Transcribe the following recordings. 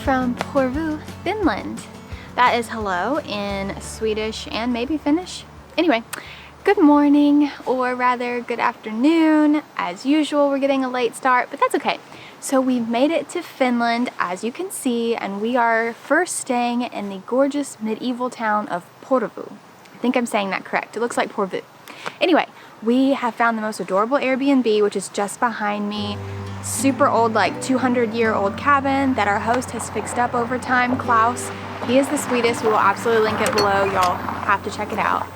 from Porvoo, Finland. That is hello in Swedish and maybe Finnish. Anyway, good morning, or rather good afternoon. As usual, we're getting a late start, but that's okay. So we've made it to Finland, as you can see, and we are first staying in the gorgeous medieval town of Porvoo. I think I'm saying that correct. It looks like Porvoo. Anyway, we have found the most adorable Airbnb, which is just behind me. Super old, like 200-year-old cabin that our host has fixed up over time, Klaus. He is the sweetest. We will absolutely link it below. Y'all have to check it out.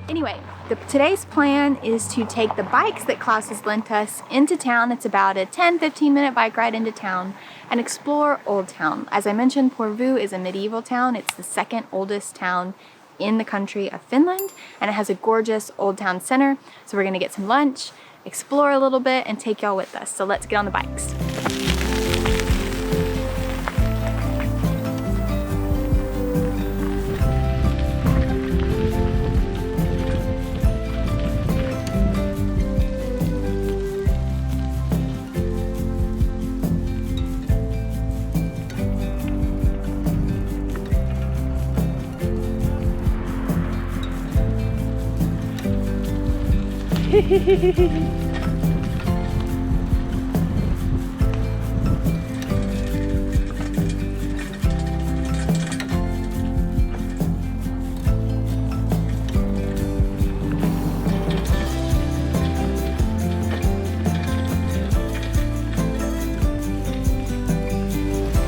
Anyway, today's plan is to take the bikes that Klaus has lent us into town. It's about a 10-15 minute bike ride into town and explore Old Town. As I mentioned, Porvoo is a medieval town. It's the second oldest town in the country of Finland, and it has a gorgeous Old Town center. So we're gonna get some lunch, explore a little bit, and take y'all with us. So let's get on the bikes.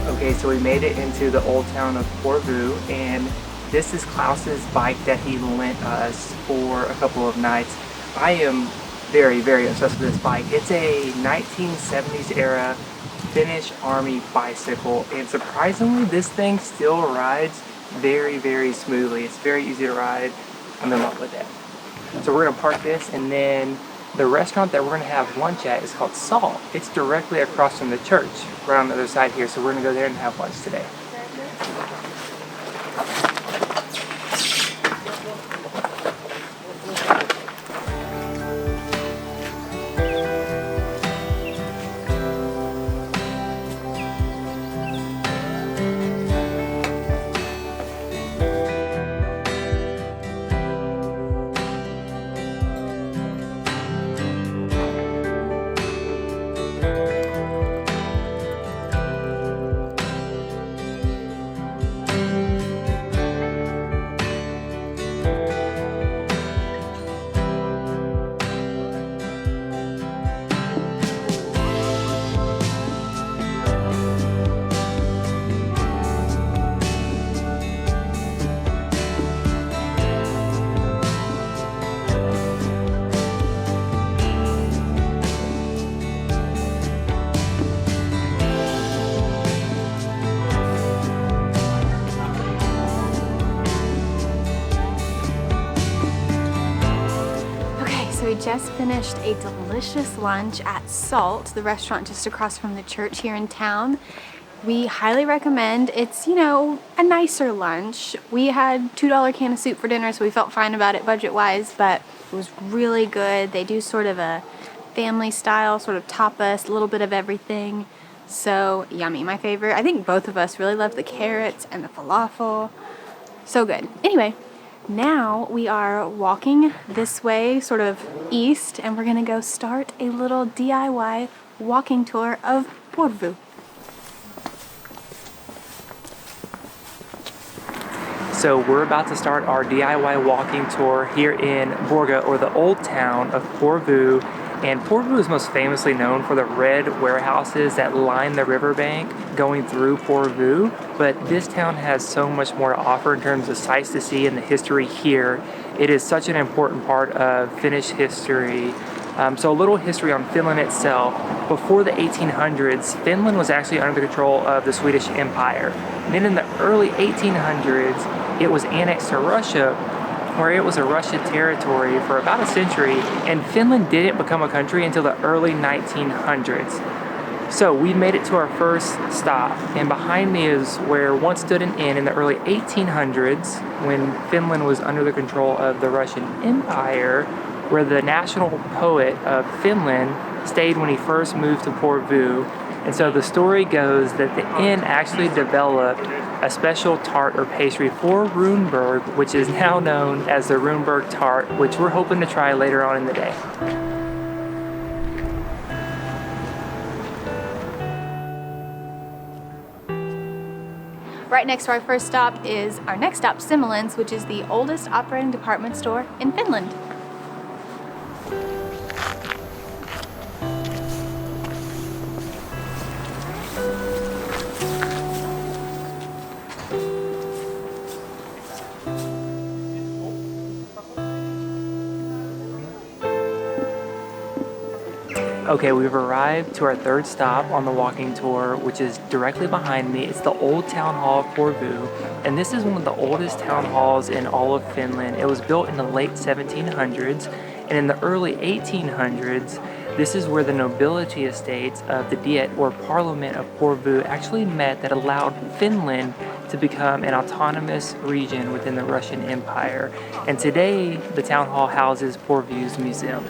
Okay, so we made it into the old town of Porvoo, and this is Klaus's bike that he lent us for a couple of nights. I am very, very obsessed with this bike. It's a 1970s era Finnish army bicycle, and surprisingly this thing still rides very, very smoothly. It's very easy to ride. I'm in love with it. So we're gonna park this, and then the restaurant that we're gonna have lunch at is called Salt. It's directly across from the church, right on the other side here. So we're gonna go there and have lunch today. We just finished a delicious lunch at Salt, the restaurant just across from the church here in town. We highly recommend. It's, you know, a nicer lunch. We had $2 can of soup for dinner, so we felt fine about it budget-wise, but it was really good. They do sort of a family style, sort of tapas, a little bit of everything. So yummy. My favorite. I think both of us really love the carrots and the falafel. So good. Anyway, now we are walking this way, sort of east, and we're gonna go start a little DIY walking tour of Porvoo. So we're about to start our DIY walking tour here in Borga, or the old town of Porvoo. And Porvoo is most famously known for the red warehouses that line the riverbank going through Porvoo. But this town has so much more to offer in terms of sights to see and the history here. It is such an important part of Finnish history. So a little history on Finland itself. Before the 1800s, Finland was actually under the control of the Swedish Empire. And then in the early 1800s, it was annexed to Russia, where it was a Russian territory for about a century, and Finland didn't become a country until the early 1900s. So we made it to our first stop, and behind me is where once stood an inn in the early 1800s when Finland was under the control of the Russian Empire, where the national poet of Finland stayed when he first moved to Porvoo. And so the story goes that the inn actually developed a special tart or pastry for Runeberg, which is now known as the Runeberg Tart, which we're hoping to try later on in the day. Right next to our first stop is our next stop, Similin's, which is the oldest operating department store in Finland. Okay, we've arrived to our third stop on the walking tour, which is directly behind me. It's the Old Town Hall of Porvoo, and this is one of the oldest town halls in all of Finland. It was built in the late 1700s, and in the early 1800s, this is where the nobility estates of the Diet, or Parliament of Porvoo, actually met that allowed Finland to become an autonomous region within the Russian Empire. And today, the town hall houses Porvoo's museum.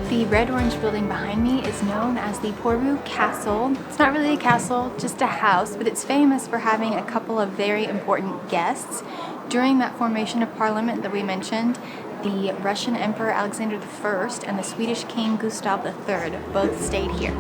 The red-orange building behind me is known as the Porvoo Castle. It's not really a castle, just a house, but it's famous for having a couple of very important guests. During that formation of Parliament that we mentioned, the Russian Emperor Alexander I and the Swedish King Gustav III both stayed here.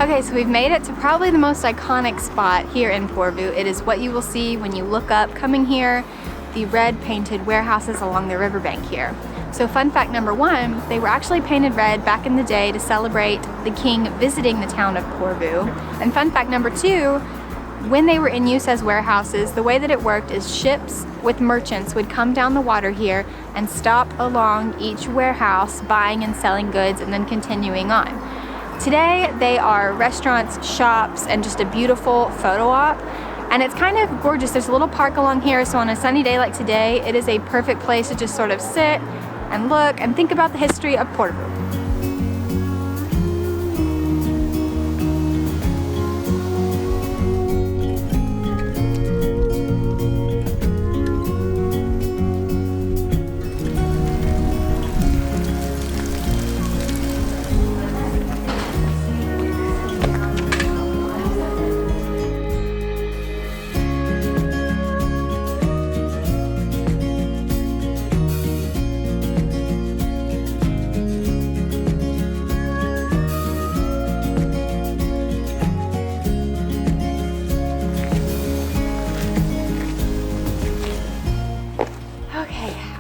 Okay, so we've made it to probably the most iconic spot here in Porvoo. It is what you will see when you look up coming here, the red painted warehouses along the riverbank here. So fun fact number one, they were actually painted red back in the day to celebrate the king visiting the town of Porvoo. And fun fact number two, when they were in use as warehouses, the way that it worked is ships with merchants would come down the water here and stop along each warehouse buying and selling goods and then continuing on. Today, they are restaurants, shops, and just a beautiful photo op. And it's kind of gorgeous. There's a little park along here, so on a sunny day like today, it is a perfect place to just sort of sit and look and think about the history of Porvoo.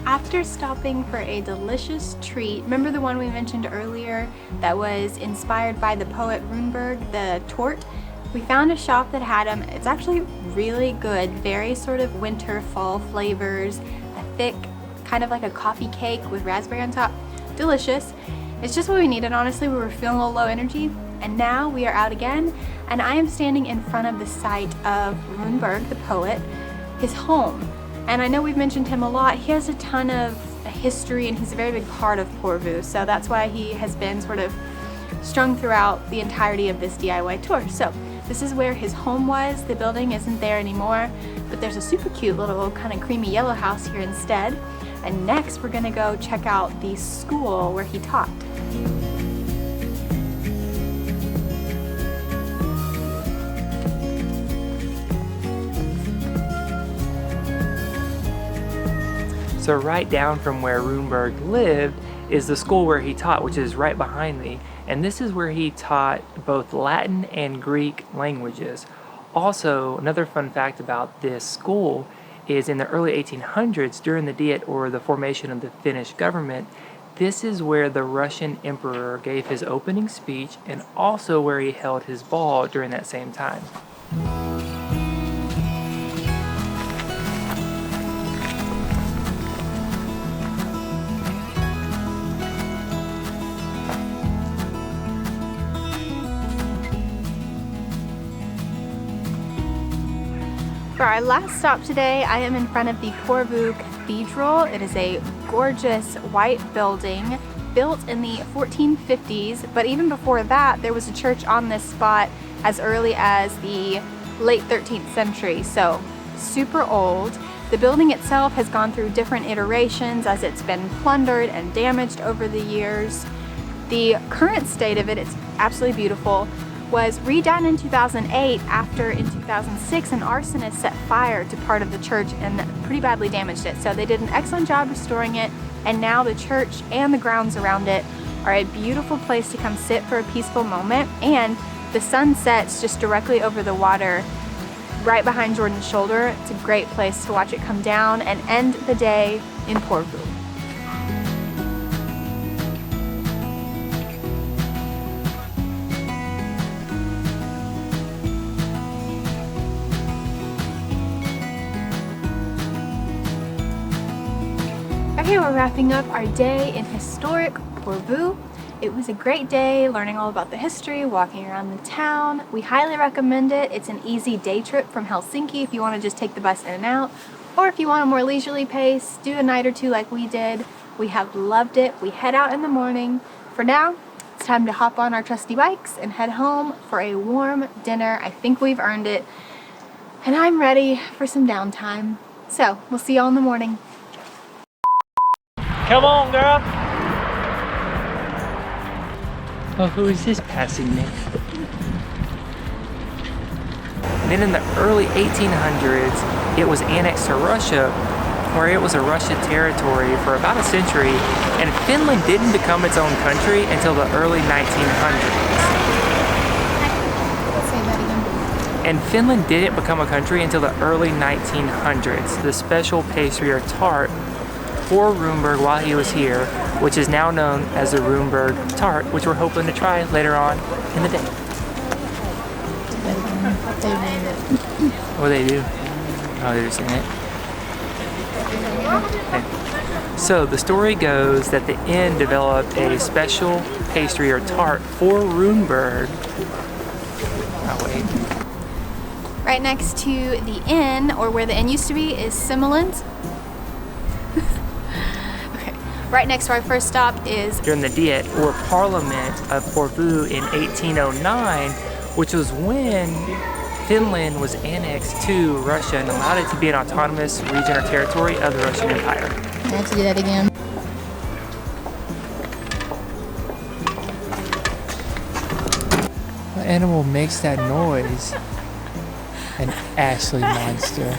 After stopping for a delicious treat, remember the one we mentioned earlier that was inspired by the poet Runeberg, the Torte? We found a shop that had them. It's actually really good, very sort of winter fall flavors, a thick, kind of like a coffee cake with raspberry on top. Delicious. It's just what we needed, honestly. We were feeling a little low energy, and now we are out again, and I am standing in front of the site of Runeberg, the poet, his home. And I know we've mentioned him a lot. He has a ton of history and he's a very big part of Porvoo, so that's why he has been sort of strung throughout the entirety of this DIY tour. So this is where his home was. The building isn't there anymore, but there's a super cute little kind of creamy yellow house here instead. And next we're gonna go check out the school where he taught. So right down from where Runeberg lived is the school where he taught, which is right behind me. And this is where he taught both Latin and Greek languages. Also, another fun fact about this school is in the early 1800s, during the Diet, or the formation of the Finnish government, this is where the Russian emperor gave his opening speech and also where he held his ball during that same time. For our last stop today, I am in front of the Porvoo Cathedral. It is a gorgeous white building built in the 1450s, but even before that, there was a church on this spot as early as the late 13th century, so super old. The building itself has gone through different iterations as it's been plundered and damaged over the years. The current state of it, it's absolutely beautiful, was redone in 2008 after in 2006 an arsonist set fire to part of the church and pretty badly damaged it. So they did an excellent job restoring it, and now the church and the grounds around it are a beautiful place to come sit for a peaceful moment, and the sun sets just directly over the water right behind Jordan's shoulder. It's a great place to watch it come down and end the day in Porvoo. Okay, we're wrapping up our day in historic Porvoo. It was a great day learning all about the history, walking around the town. We highly recommend it. It's an easy day trip from Helsinki if you want to just take the bus in and out, or if you want a more leisurely pace, do a night or two like we did. We have loved it. We head out in the morning. For now, it's time to hop on our trusty bikes and head home for a warm dinner. I think we've earned it, and I'm ready for some downtime. So, we'll see y'all in the morning. Come on, girl! Oh, who is this passing me? Then in the early 1800s, it was annexed to Russia, where it was a Russian territory for about a century, and Finland didn't become its own country until the early 1900s. Say that again. And Finland didn't become a country until the early 1900s. The special pastry, or tart, for Runeberg while he was here, which is now known as the Runeberg Tart, which we're hoping to try later on in the day. What do they do? Oh, they're just in it. Okay. So the story goes that the inn developed a special pastry or tart for Runeberg. Oh, wait. Right next to the inn, or where the inn used to be, is Finland. Right next to our first stop is during the Diet, or Parliament of Porvoo in 1809, which was when Finland was annexed to Russia and allowed it to be an autonomous region or territory of the Russian Empire. I have to do that again. What animal makes that noise? An Ashley monster.